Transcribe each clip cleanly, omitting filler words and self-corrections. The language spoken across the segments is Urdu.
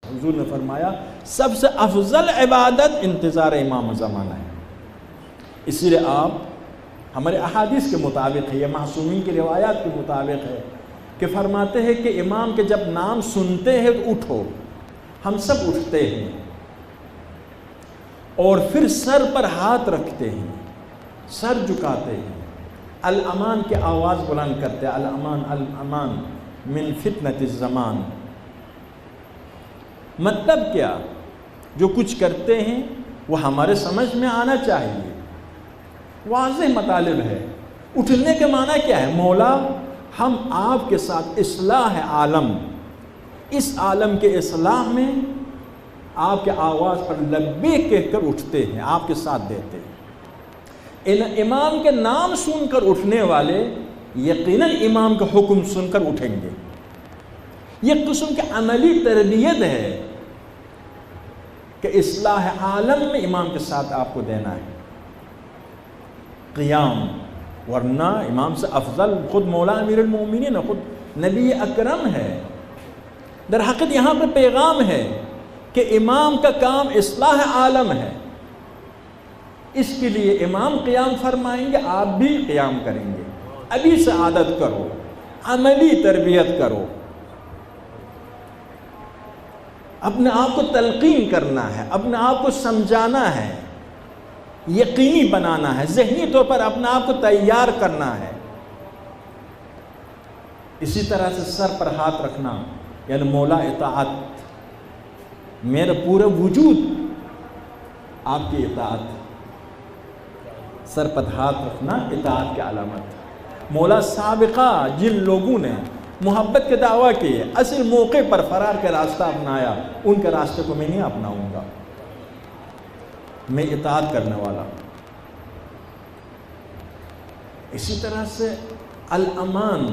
حضور نے فرمایا سب سے افضل عبادت انتظار امام زمانہ ہے. اسی لیے آپ ہمارے احادیث کے مطابق ہے، یہ معصومین کی روایات کے مطابق ہے کہ فرماتے ہیں کہ امام کے جب نام سنتے ہیں تو اٹھو. ہم سب اٹھتے ہیں اور پھر سر پر ہاتھ رکھتے ہیں، سر جھکاتے ہیں، الامان کی آواز بلند کرتے ہیں، الامان الامان من فتنة الزمان. مطلب کیا؟ جو کچھ کرتے ہیں وہ ہمارے سمجھ میں آنا چاہیے، واضح مطالب ہے. اٹھنے کے معنی کیا ہے؟ مولا ہم آپ کے ساتھ اصلاح عالم، اس عالم کے اصلاح میں آپ کے آواز پر لبیک کہہ کر اٹھتے ہیں، آپ کے ساتھ دیتے ہیں. امام کے نام سن کر اٹھنے والے یقیناً امام کا حکم سن کر اٹھیں گے. یہ قسم کی عملی تربیت ہے کہ اصلاح عالم میں امام کے ساتھ آپ کو دینا ہے قیام. ورنہ امام سے افضل خود مولا امیر المومنین، خود نبی اکرم ہے. در حقیقت یہاں پر پیغام ہے کہ امام کا کام اصلاح عالم ہے. اس کے لیے امام قیام فرمائیں گے، آپ بھی قیام کریں گے. ابھی سے عادت کرو، عملی تربیت کرو. اپنے آپ کو تلقین کرنا ہے، اپنے آپ کو سمجھانا ہے، یقینی بنانا ہے، ذہنی طور پر اپنے آپ کو تیار کرنا ہے. اسی طرح سے سر پر ہاتھ رکھنا یعنی مولا اطاعت، میرا پورا وجود آپ کی اطاعت. سر پر ہاتھ رکھنا اطاعت کی علامت. مولا سابقہ جن لوگوں نے محبت کے دعویٰ کیے، اصل موقع پر فرار کا راستہ اپنایا، ان کے راستے کو میں نہیں اپناؤں گا، میں اطاعت کرنے والا. اسی طرح سے الامان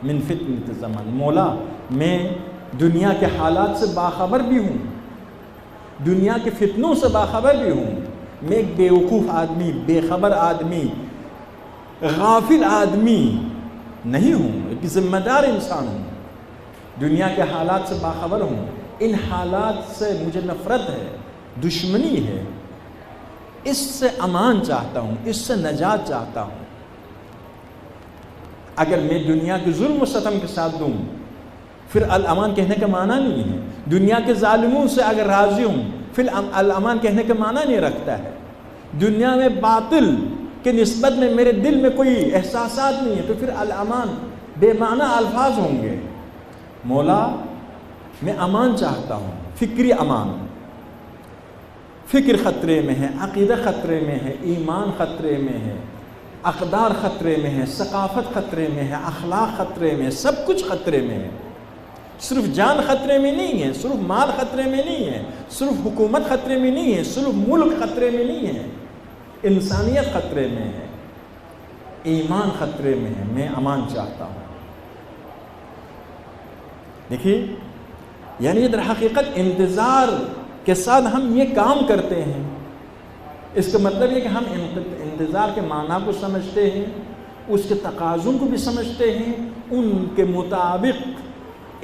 من فتنة الزمان، مولا میں دنیا کے حالات سے باخبر بھی ہوں، دنیا کے فتنوں سے باخبر بھی ہوں. میں ایک بیوقوف آدمی، بے خبر آدمی، غافل آدمی نہیں ہوں، ایک ذمہ دار انسان ہوں. دنیا کے حالات سے باخبر ہوں. ان حالات سے مجھے نفرت ہے، دشمنی ہے. اس سے امان چاہتا ہوں، اس سے نجات چاہتا ہوں. اگر میں دنیا کے ظلم و ستم کے ساتھ دوں پھر الامان کہنے کا معنی نہیں ہے. دنیا کے ظالموں سے اگر راضی ہوں پھر الامان کہنے کا معنی نہیں رکھتا ہے. دنیا میں باطل کے نسبت میں میرے دل میں کوئی احساسات نہیں ہے تو پھر الامان بے معنی الفاظ ہوں گے. مولا میں امان چاہتا ہوں، فکری امان. فکر خطرے میں ہے، عقیدہ خطرے میں ہے، ایمان خطرے میں ہے، اقدار خطرے میں ہے، ثقافت خطرے میں ہے، اخلاق خطرے میں ہے، سب کچھ خطرے میں ہے. صرف جان خطرے میں نہیں ہے، صرف مال خطرے میں نہیں ہے، صرف حکومت خطرے میں نہیں ہے، صرف ملک خطرے میں نہیں ہے، انسانیت خطرے میں ہے، ایمان خطرے میں ہے. میں امان چاہتا ہوں. دیکھیے یعنی در حقیقت انتظار کے ساتھ ہم یہ کام کرتے ہیں. اس کا مطلب یہ کہ ہم انتظار کے معنی کو سمجھتے ہیں، اس کے تقاضوں کو بھی سمجھتے ہیں، ان کے مطابق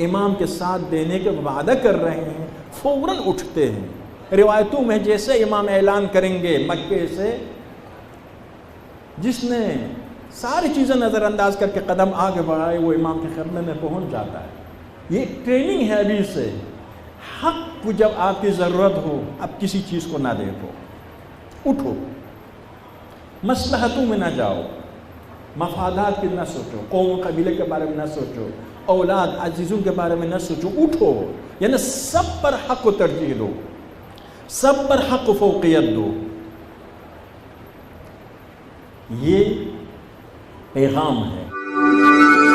امام کے ساتھ دینے کے وعدہ کر رہے ہیں، فوراً اٹھتے ہیں. روایتوں میں جیسے امام اعلان کریں گے مکے سے، جس نے ساری چیزیں نظر انداز کر کے قدم آگے بڑھائے وہ امام کی خدمت میں پہنچ جاتا ہے. یہ ایک ٹریننگ ہے ابھی سے. حق کو جب آپ کی ضرورت ہو اب کسی چیز کو نہ دیکھو، اٹھو. مصلحتوں میں نہ جاؤ، مفادات کی نہ سوچو، قوم قبیلے کے بارے میں نہ سوچو، اولاد عزیزوں کے بارے میں نہ سوچو. اٹھو یعنی سب پر حق کو ترجیح دو، سب پر حق و فوقیت دو. یہ پیغام ہے.